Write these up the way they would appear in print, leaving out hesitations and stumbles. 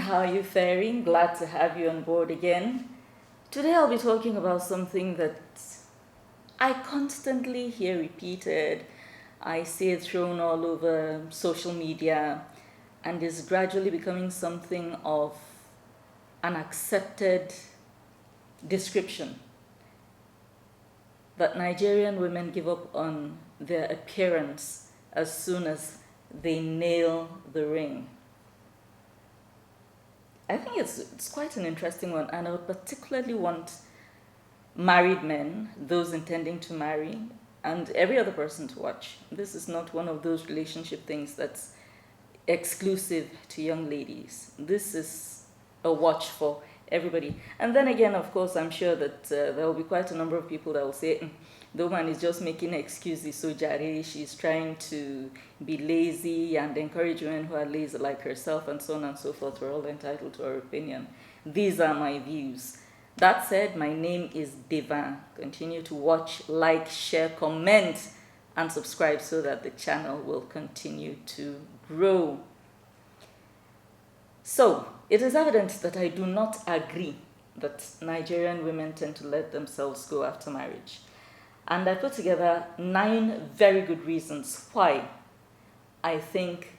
how are you faring? Glad to have you on board again. Today I'll be talking about something that I constantly hear repeated. I see it thrown all over social media and is gradually becoming something of an accepted description that Nigerian women give up on their appearance as soon as they nail the ring. I think it's quite an interesting one, and I would particularly want married men, those intending to marry, and every other person to watch. This is not one of those relationship things that's exclusive to young ladies. This is a watch for everybody. And then again, of course, I'm sure that there will be quite a number of people that will say, the woman is just making excuses, so jare, she's trying to be lazy and encourage women who are lazy like herself and so on and so forth. We're all entitled to our opinion. These are my views. That said, my name is Devin. Continue to watch, like, share, comment, and subscribe so that the channel will continue to grow. So, it is evident that I do not agree that Nigerian women tend to let themselves go after marriage. And I put together 9 very good reasons why I think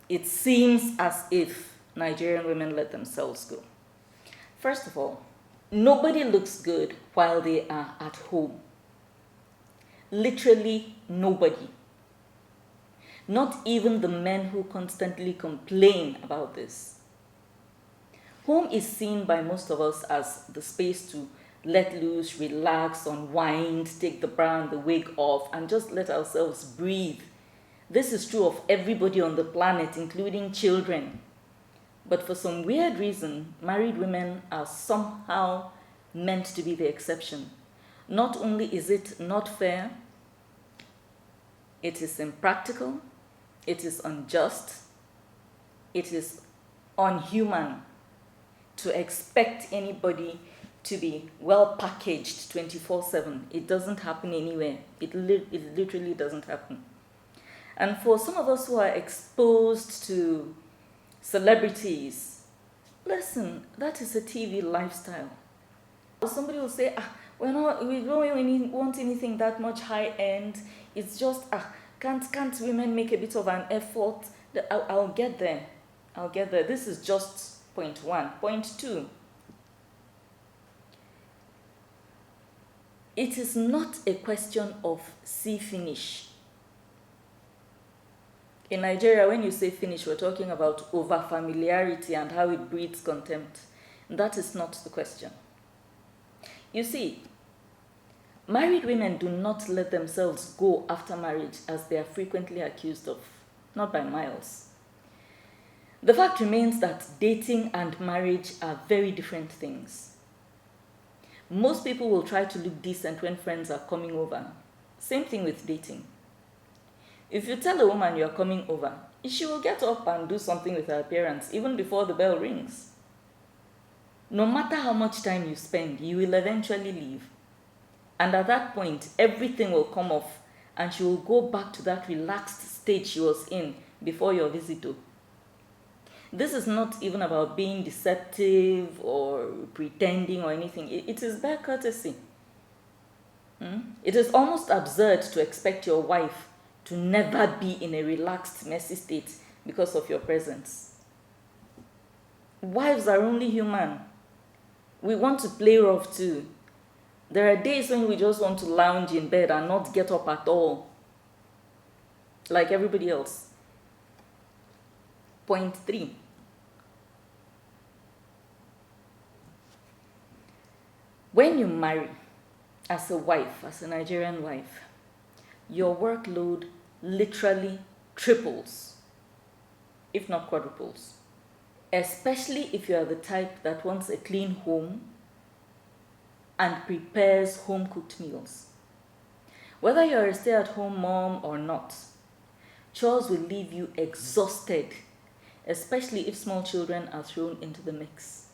it seems as if Nigerian women let themselves go. First of all, nobody looks good while they are at home. Literally nobody. Not even the men who constantly complain about this. Home is seen by most of us as the space to let loose, relax, unwind, take the bra and the wig off, and just let ourselves breathe. This is true of everybody on the planet, including children. But for some weird reason, married women are somehow meant to be the exception. Not only is it not fair, it is impractical, it is unjust, it is unhuman to expect anybody to be well packaged 24/7. It doesn't happen anywhere. It literally doesn't happen. And for some of us who are exposed to celebrities, listen, that is a TV lifestyle. Somebody will say, we don't want anything that much high end. It's just, can't women make a bit of an effort? I'll get there. This is just point 1. Point 2. It is not a question of see finish. In Nigeria, when you say finish, we're talking about over familiarity and how it breeds contempt. That is not the question. You see, married women do not let themselves go after marriage as they are frequently accused of, not by miles. The fact remains that dating and marriage are very different things. Most people will try to look decent when friends are coming over. Same thing with dating. If you tell a woman you are coming over, she will get up and do something with her appearance even before the bell rings. No matter how much time you spend, you will eventually leave. And at that point, everything will come off and she will go back to that relaxed state she was in before your visit. This is not even about being deceptive or pretending or anything. It is bare courtesy. It is almost absurd to expect your wife to never be in a relaxed, messy state because of your presence. Wives are only human. We want to play rough too. There are days when we just want to lounge in bed and not get up at all, like everybody else. Point 3. When you marry as a wife, as a Nigerian wife, your workload literally triples, if not quadruples. Especially if you are the type that wants a clean home and prepares home-cooked meals. Whether you're a stay-at-home mom or not, chores will leave you exhausted, especially if small children are thrown into the mix.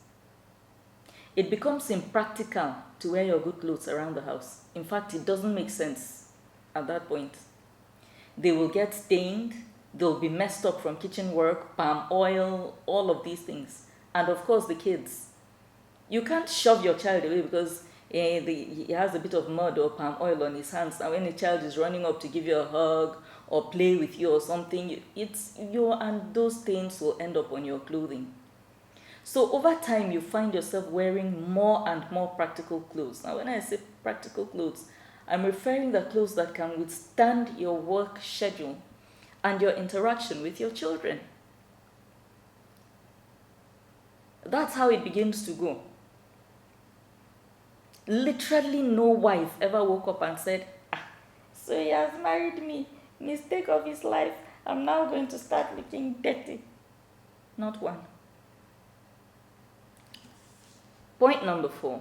It becomes impractical to wear your good clothes around the house. In fact, it doesn't make sense at that point. They will get stained, They'll be messed up from kitchen work, palm oil, all of these things. And of course, the kids. You can't shove your child away because he has a bit of mud or palm oil on his hands. And when a child is running up to give you a hug or play with you or something, and those stains will end up on your clothing. So over time, you find yourself wearing more and more practical clothes. Now, when I say practical clothes, I'm referring to clothes that can withstand your work schedule and your interaction with your children. That's how it begins to go. Literally no wife ever woke up and said, so he has married me, mistake of his life, I'm now going to start looking dirty. Not one. Point number 4.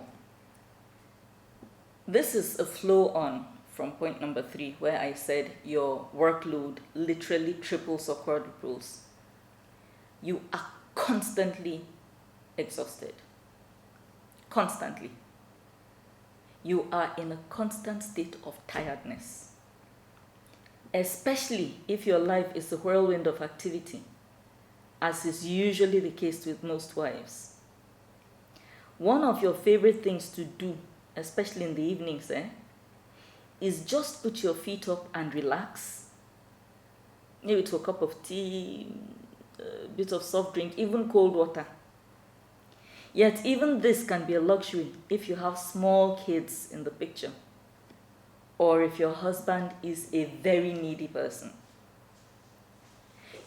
This is a flow on from point number 3, where I said your workload literally triples or quadruples. You are constantly exhausted. Constantly. You are in a constant state of tiredness. Especially if your life is a whirlwind of activity, as is usually the case with most wives. One of your favorite things to do, especially in the evenings, is just put your feet up and relax. Maybe to a cup of tea, a bit of soft drink, even cold water. Yet even this can be a luxury if you have small kids in the picture, or if your husband is a very needy person.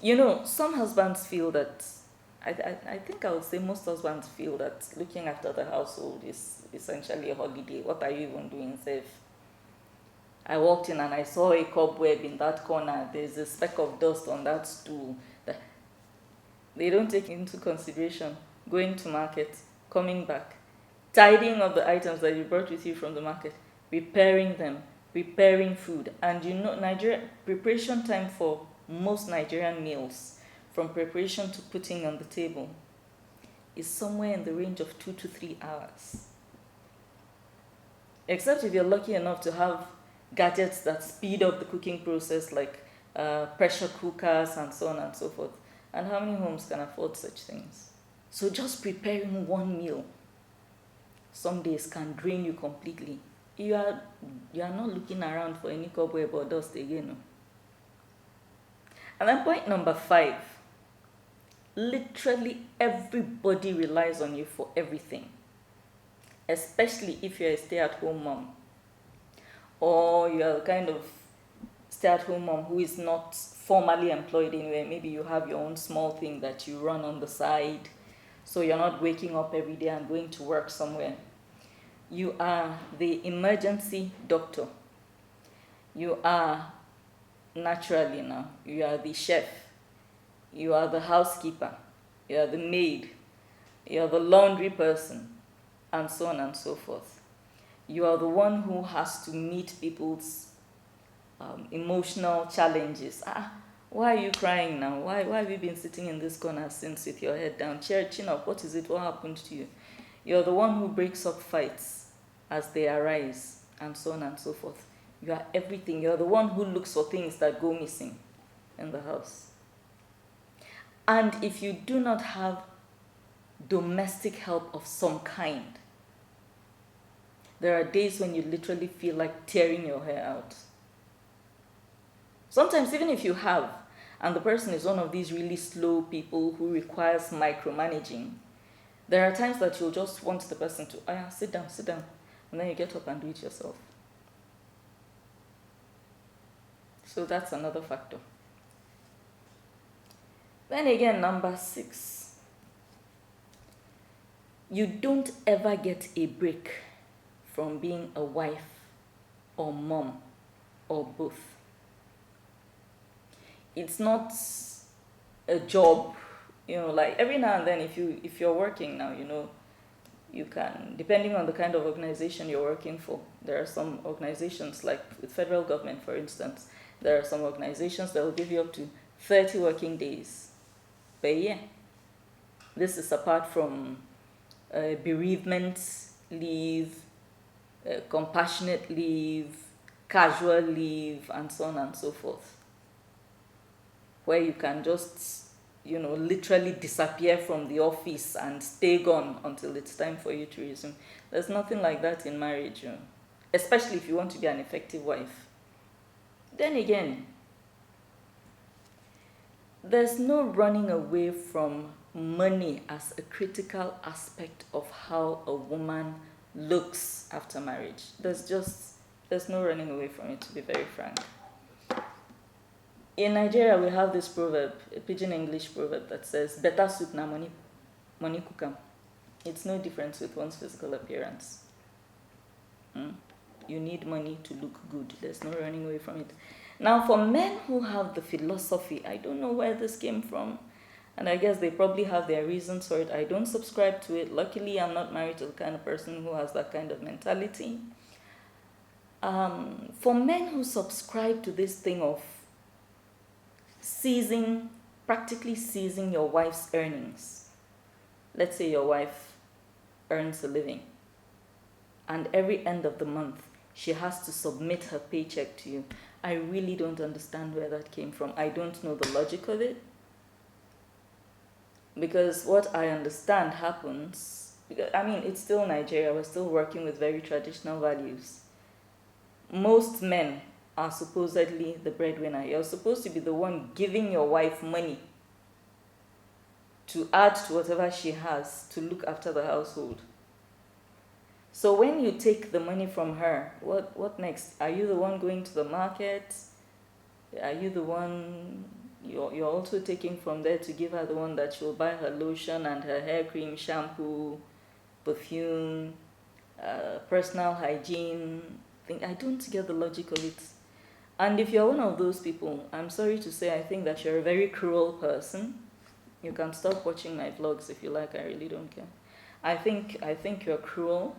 You know, some husbands feel that, I think I would say most husbands feel that looking after the household is essentially a holiday. What are you even doing, safe? I walked in and I saw a cobweb in that corner. There's a speck of dust on that stool. They don't take into consideration going to market, coming back, tidying up the items that you brought with you from the market, preparing them, preparing food. And you know, preparation time for most Nigerian meals, from preparation to putting on the table, is somewhere in the range of 2 to 3 hours. Except if you're lucky enough to have gadgets that speed up the cooking process, like pressure cookers and so on and so forth. And how many homes can afford such things? So just preparing one meal some days can drain you completely. You are not looking around for any cobweb or dust again. No? And then point number 5. Literally everybody relies on you for everything. Especially if you're a stay-at-home mom. Or you're a kind of stay-at-home mom who is not formally employed anywhere. Maybe you have your own small thing that you run on the side. So you're not waking up every day and going to work somewhere. You are the emergency doctor. You are, naturally now, you are the chef. You are the housekeeper. You are the maid. You are the laundry person. And so on and so forth. You are the one who has to meet people's emotional challenges. Why are you crying now? Why have you been sitting in this corner since with your head down? Chin up. What is it? What happened to you? You're the one who breaks up fights as they arise, and so on and so forth. You are everything. You're the one who looks for things that go missing in the house. And if you do not have domestic help of some kind, there are days when you literally feel like tearing your hair out. Sometimes even if you have, and the person is one of these really slow people who requires micromanaging, there are times that you'll just want the person to, sit down, and then you get up and do it yourself. So that's another factor. Then again, number 6. You don't ever get a break from being a wife or mom or both. It's not a job, like every now and then if you're working now, you can, depending on the kind of organization you're working for. There are some organizations, like with federal government, for instance, there are some organizations that will give you up to 30 working days per year. This is apart from bereavement leave, compassionate leave, casual leave, and so on and so forth. where you can just, literally disappear from the office and stay gone until it's time for you to resume. There's nothing like that in marriage, especially if you want to be an effective wife. Then again, there's no running away from money as a critical aspect of how a woman looks after marriage. There's no running away from it, to be very frank. In Nigeria, we have this proverb, a pidgin English proverb that says, better soup na money cookam. It's no difference with one's physical appearance. You need money to look good. There's no running away from it. Now, for men who have the philosophy, I don't know where this came from, and I guess they probably have their reasons for it. I don't subscribe to it. Luckily, I'm not married to the kind of person who has that kind of mentality. For men who subscribe to this thing of practically seizing your wife's earnings. Let's say your wife earns a living, and every end of the month, she has to submit her paycheck to you. I really don't understand where that came from. I don't know the logic of it. Because what I understand happens, it's still Nigeria. We're still working with very traditional values. Most men are supposedly the breadwinner. You're supposed to be the one giving your wife money to add to whatever she has to look after the household. So when you take the money from her, what next? Are you the one going to the market? Are you the one you're also taking from there to give her the one that she'll buy her lotion and her hair cream, shampoo, perfume, personal hygiene thing? I don't get the logic of it. And if you're one of those people, I'm sorry to say, I think that you're a very cruel person. You can stop watching my vlogs if you like. I really don't care. I think you're cruel.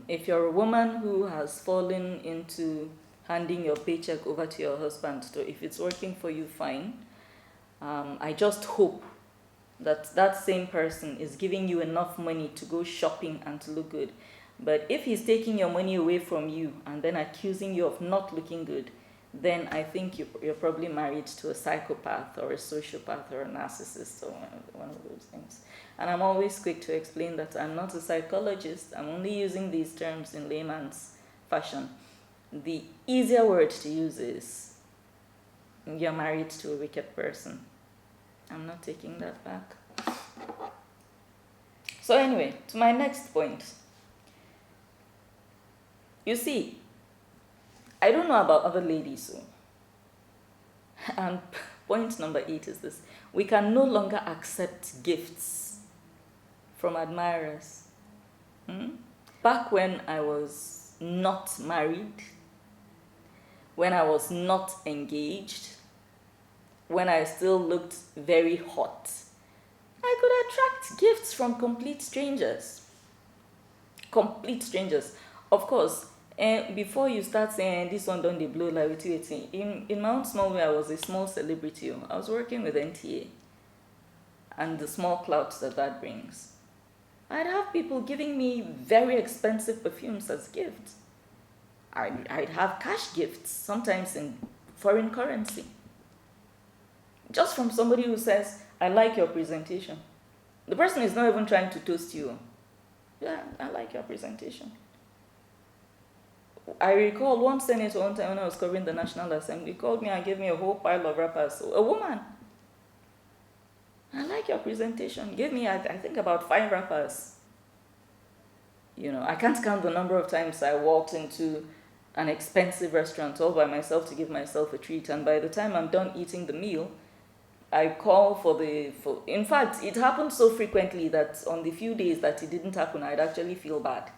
If you're a woman who has fallen into handing your paycheck over to your husband, so if it's working for you, fine. I just hope that that same person is giving you enough money to go shopping and to look good. But if he's taking your money away from you and then accusing you of not looking good, then I think you're probably married to a psychopath or a sociopath or a narcissist or one of those things. And I'm always quick to explain that I'm not a psychologist. I'm only using these terms in layman's fashion. The easier word to use is you're married to a wicked person. I'm not taking that back. So anyway, to my next point. You see, I don't know about other ladies, and point number 8 is this. We can no longer accept gifts from admirers. Back when I was not married, when I was not engaged, when I still looked very hot, I could attract gifts from complete strangers. Complete strangers. Of course, before you start saying this one don't they blow like waiting, in my own small way, I was a small celebrity. I was working with NTA and the small clout that brings. I'd have people giving me very expensive perfumes as gifts. I'd have cash gifts, sometimes in foreign currency. Just from somebody who says, I like your presentation. The person is not even trying to toast you. Yeah, I like your presentation. I recall one senator one time when I was covering the National Assembly, called me and gave me a whole pile of wrappers. A woman. I like your presentation. Gave me, I think, about 5 wrappers. I can't count the number of times I walked into an expensive restaurant all by myself to give myself a treat. And by the time I'm done eating the meal, I call for in fact, it happened so frequently that on the few days that it didn't happen, I'd actually feel bad.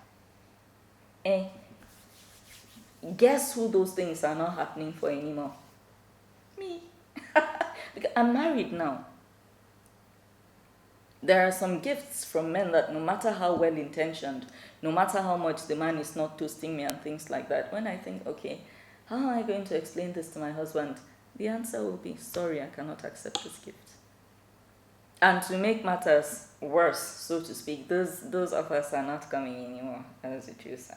Guess who those things are not happening for anymore? Me. Because I'm married now. There are some gifts from men that no matter how well-intentioned, no matter how much the man is not toasting me and things like that, when I think, okay, how am I going to explain this to my husband? The answer will be, sorry, I cannot accept this gift. And to make matters worse, so to speak, those offers are not coming anymore, as it is.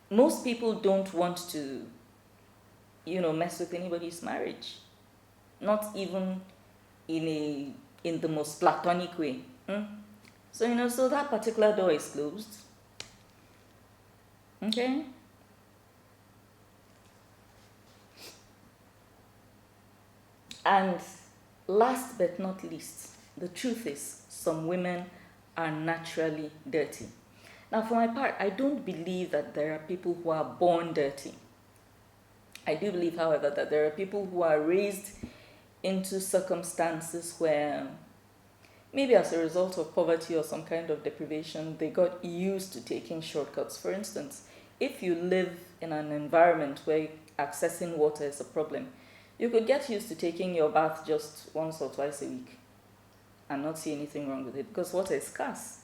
Most people don't want to mess with anybody's marriage. Not even in the most platonic way. So, so that particular door is closed. Okay? And last but not least, the truth is some women are naturally dirty. Now, for my part, I don't believe that there are people who are born dirty. I do believe, however, that there are people who are raised into circumstances where maybe as a result of poverty or some kind of deprivation, they got used to taking shortcuts. For instance, if you live in an environment where accessing water is a problem, you could get used to taking your bath just once or twice a week and not see anything wrong with it because water is scarce.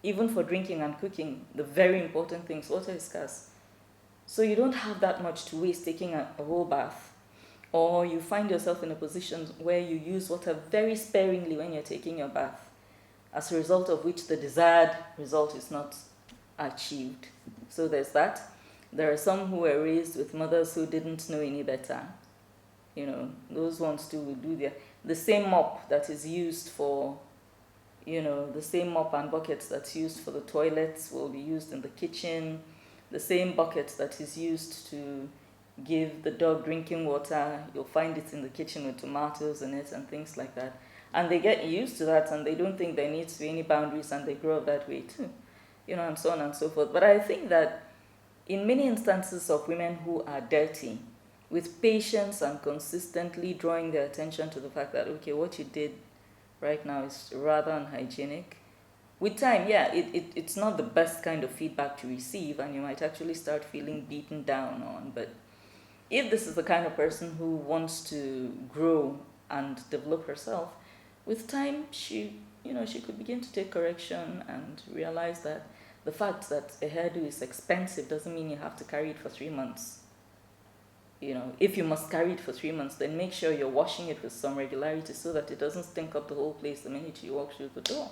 Even for drinking and cooking, the very important things, water is scarce. So you don't have that much to waste taking a whole bath. Or you find yourself in a position where you use water very sparingly when you're taking your bath, as a result of which the desired result is not achieved. So there's that. There are some who were raised with mothers who didn't know any better. Those ones too will do the same mop that is used for, the same mop and buckets that's used for the toilets will be used in the kitchen. The same bucket that is used to give the dog drinking water, you'll find it in the kitchen with tomatoes in it and things like that. And they get used to that and they don't think there needs to be any boundaries and they grow up that way too, and so on and so forth. But I think that in many instances of women who are dirty, with patience and consistently drawing their attention to the fact that, okay, what you did right now is rather unhygienic. With time, it's not the best kind of feedback to receive and you might actually start feeling beaten down on. But if this is the kind of person who wants to grow and develop herself, with time she could begin to take correction and realize that the fact that a hairdo is expensive doesn't mean you have to carry it for 3 months. If you must carry it for 3 months, then make sure you're washing it with some regularity so that it doesn't stink up the whole place the minute you walk through the door.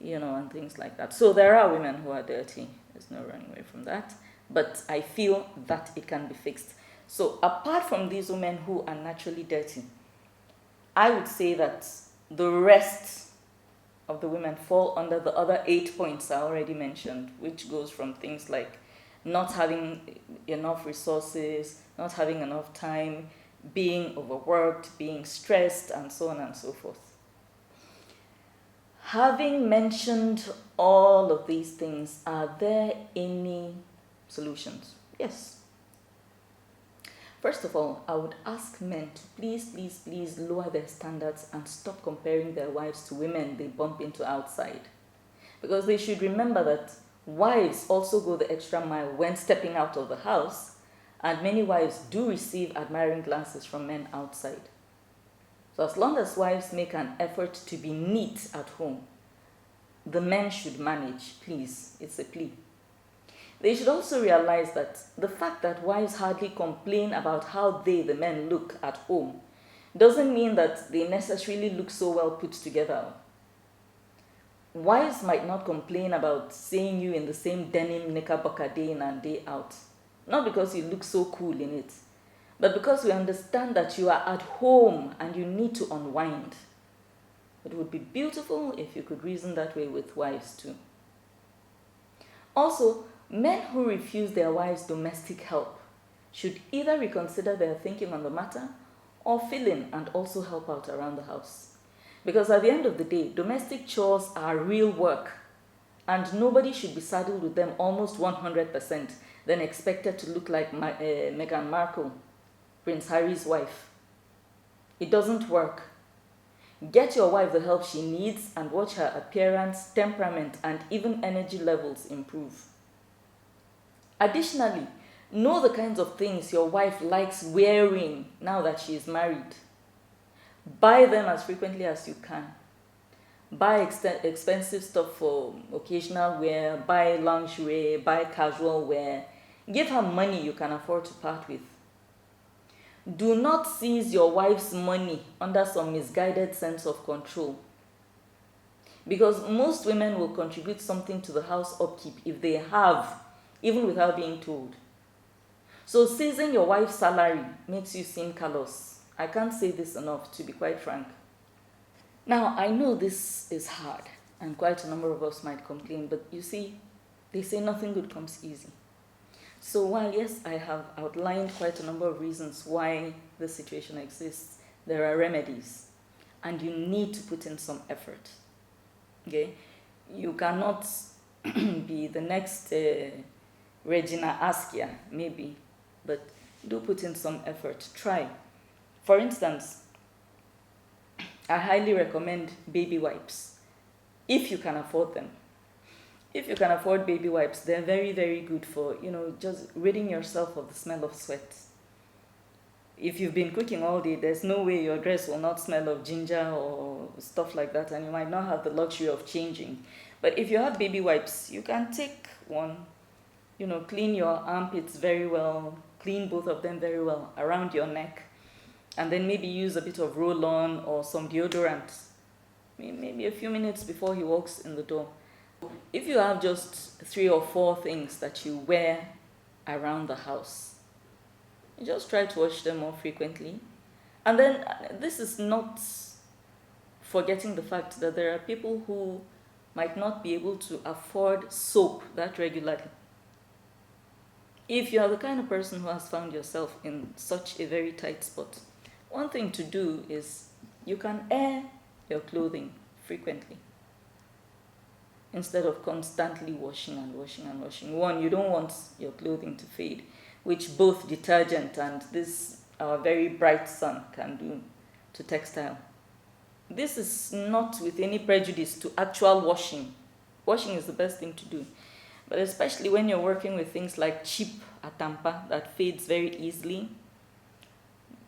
And things like that. So there are women who are dirty. There's no running away from that. But I feel that it can be fixed. So apart from these women who are naturally dirty, I would say that the rest of the women fall under the other 8 points I already mentioned, which goes from things like not having enough resources, not having enough time, being overworked, being stressed, and so on and so forth. Having mentioned all of these things, are there any solutions? Yes. First of all, I would ask men to please lower their standards and stop comparing their wives to women they bump into outside. Because they should remember that wives also go the extra mile when stepping out of the house, and many wives do receive admiring glances from men outside. So as long as wives make an effort to be neat at home, the men should manage, please. It's a plea. They should also realize that the fact that wives hardly complain about how they, the men, look at home doesn't mean that they necessarily look so well put together. Wives might not complain about seeing you in the same denim knickerbocker day in and day out, not because you look so cool in it, but because we understand that you are at home and you need to unwind. It would be beautiful if you could reason that way with wives too. Also, men who refuse their wives' domestic help should either reconsider their thinking on the matter or fill in and also help out around the house. Because at the end of the day, domestic chores are real work and nobody should be saddled with them almost 100%, then expected to look like Meghan Markle, Prince Harry's wife. It doesn't work. Get your wife the help she needs and watch her appearance, temperament, and even energy levels improve. Additionally, know the kinds of things your wife likes wearing now that she is married. Buy them as frequently as you can. Buy expensive stuff for occasional wear, buy lingerie, buy casual wear. Give her money you can afford to part with. Do not seize your wife's money under some misguided sense of control. Because most women will contribute something to the house upkeep if they have, even without being told. So seizing your wife's salary makes you seem callous. I can't say this enough, to be quite frank. Now, I know this is hard, and quite a number of us might complain, but you see, they say nothing good comes easy. So while, yes, I have outlined quite a number of reasons why this situation exists, there are remedies, and you need to put in some effort. Okay? You cannot be the next Regina Askia, maybe, but do put in some effort. Try. For instance, I highly recommend baby wipes, if you can afford them. If you can afford baby wipes, they're very, very good for, just ridding yourself of the smell of sweat. If you've been cooking all day, there's no way your dress will not smell of ginger or stuff like that, and you might not have the luxury of changing. But if you have baby wipes, you can take one, clean your armpits very well, clean both of them very well around your neck, and then maybe use a bit of roll-on or some deodorant, maybe a few minutes before he walks in the door. If you have just 3 or 4 things that you wear around the house, you just try to wash them more frequently. And then this is not forgetting the fact that there are people who might not be able to afford soap that regularly. If you are the kind of person who has found yourself in such a very tight spot, one thing to do is you can air your clothing frequently instead of constantly washing and washing and washing. One, you don't want your clothing to fade, which both detergent and this our very bright sun can do to textile. This is not with any prejudice to actual washing. Washing is the best thing to do. But especially when you're working with things like cheap atampa that fades very easily.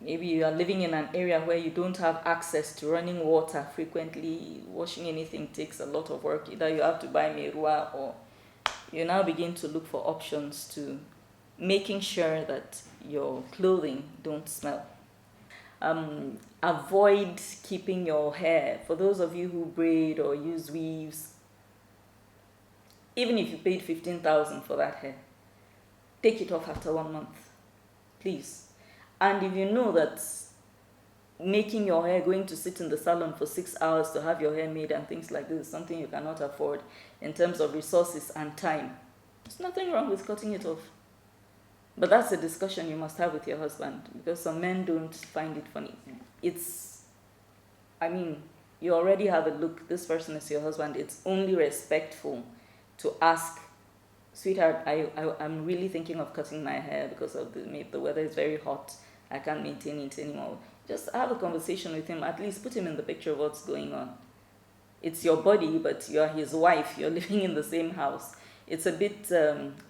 Maybe you are living in an area where you don't have access to running water frequently. Washing anything takes a lot of work. Either you have to buy merua, or you now begin to look for options to making sure that your clothing don't smell. Avoid keeping your hair. For those of you who braid or use weaves, even if you paid 15,000 for that hair, take it off after 1 month, please. And if you know that making your hair, going to sit in the salon for 6 hours to have your hair made and things like this is something you cannot afford in terms of resources and time, there's nothing wrong with cutting it off. But that's a discussion you must have with your husband, because some men don't find it funny. You already have a look, this person is your husband. It's only respectful to ask, sweetheart, I'm really thinking of cutting my hair because of the weather is very hot. I can't maintain it anymore. Just have a conversation with him. At least put him in the picture of what's going on. It's your body, but you're his wife. You're living in the same house. It's a bit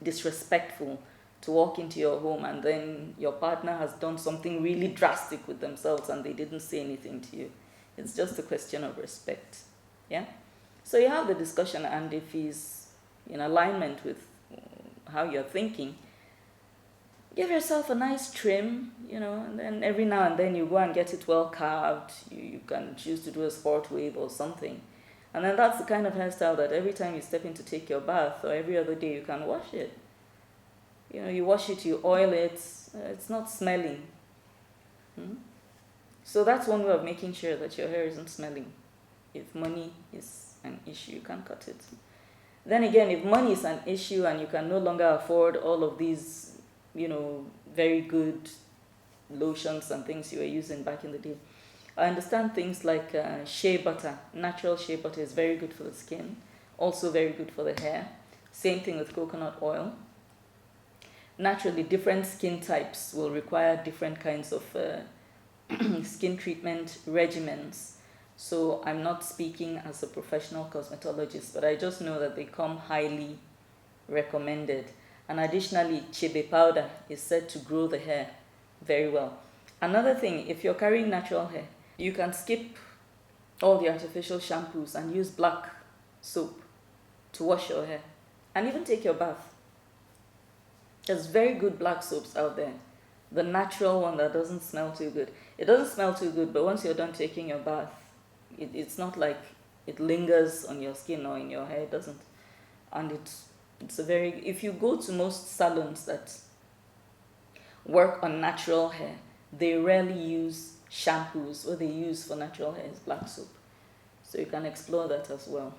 disrespectful to walk into your home and then your partner has done something really drastic with themselves and they didn't say anything to you. It's just a question of respect. Yeah? So you have the discussion, and if he's in alignment with how you're thinking, give yourself a nice trim, and then every now and then you go and get it well carved. You can choose to do a sport wave or something. And then that's the kind of hairstyle that every time you step in to take your bath or every other day you can wash it. You wash it, you oil it, it's not smelling. So that's one way of making sure that your hair isn't smelling. If money is an issue, you can cut it. Then again, if money is an issue and you can no longer afford all of these, very good lotions and things you were using back in the day, I understand things like shea butter. Natural shea butter is very good for the skin, also very good for the hair. Same thing with coconut oil. Naturally, different skin types will require different kinds of skin treatment regimens. So I'm not speaking as a professional cosmetologist, but I just know that they come highly recommended. And additionally, chebe powder is said to grow the hair very well. Another thing, if you're carrying natural hair, you can skip all the artificial shampoos and use black soap to wash your hair and even take your bath. There's very good black soaps out there. The natural one that doesn't smell too good. It doesn't smell too good, but once you're done taking your bath, it's not like it lingers on your skin or in your hair. It doesn't. And it's a very... If you go to most salons that work on natural hair, they rarely use shampoos. What they use for natural hair is black soap. So you can explore that as well.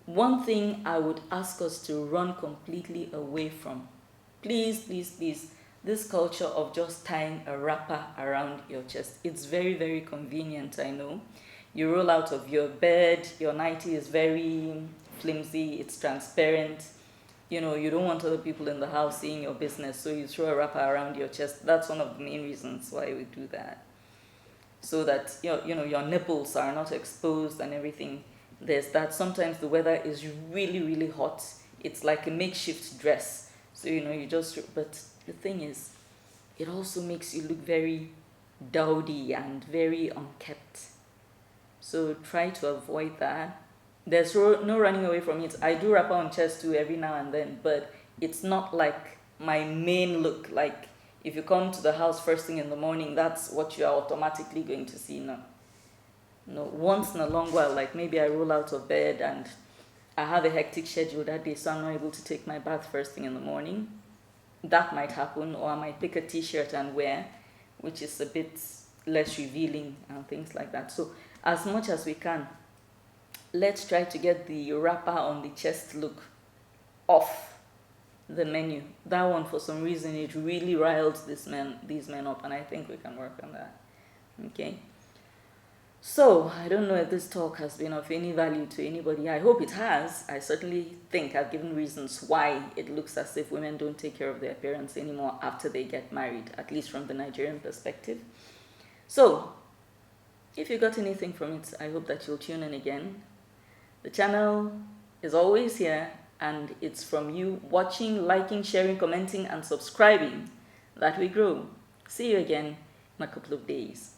One thing I would ask us to run completely away from, please, please, please, this culture of just tying a wrapper around your chest. It's very, very convenient, I know. You roll out of your bed, your nightie is very flimsy, it's transparent. You know, you don't want other people in the house seeing your business, so you throw a wrapper around your chest. That's one of the main reasons why we do that. So that, your nipples are not exposed and everything. There's that. Sometimes the weather is really, really hot. It's like a makeshift dress. So, you just, but the thing is, it also makes you look very dowdy and very unkempt. So try to avoid that. There's no running away from it. I do wrapper on chest too every now and then, but it's not like my main look. Like if you come to the house first thing in the morning, that's what you are automatically going to see now. No, once in a long while, like maybe I roll out of bed and I have a hectic schedule that day, so I'm not able to take my bath first thing in the morning. That might happen, or I might pick a t-shirt and wear, which is a bit less revealing and things like that. So as much as we can, let's try to get the wrapper on the chest look off the menu. That one, for some reason, it really riled these men up, and I think we can work on that. Okay. So, I don't know if this talk has been of any value to anybody. I hope it has. I certainly think I've given reasons why it looks as if women don't take care of their appearance anymore after they get married, at least from the Nigerian perspective. So, if you got anything from it, I hope that you'll tune in again. The channel is always here, and it's from you watching, liking, sharing, commenting, and subscribing that we grow. See you again in a couple of days.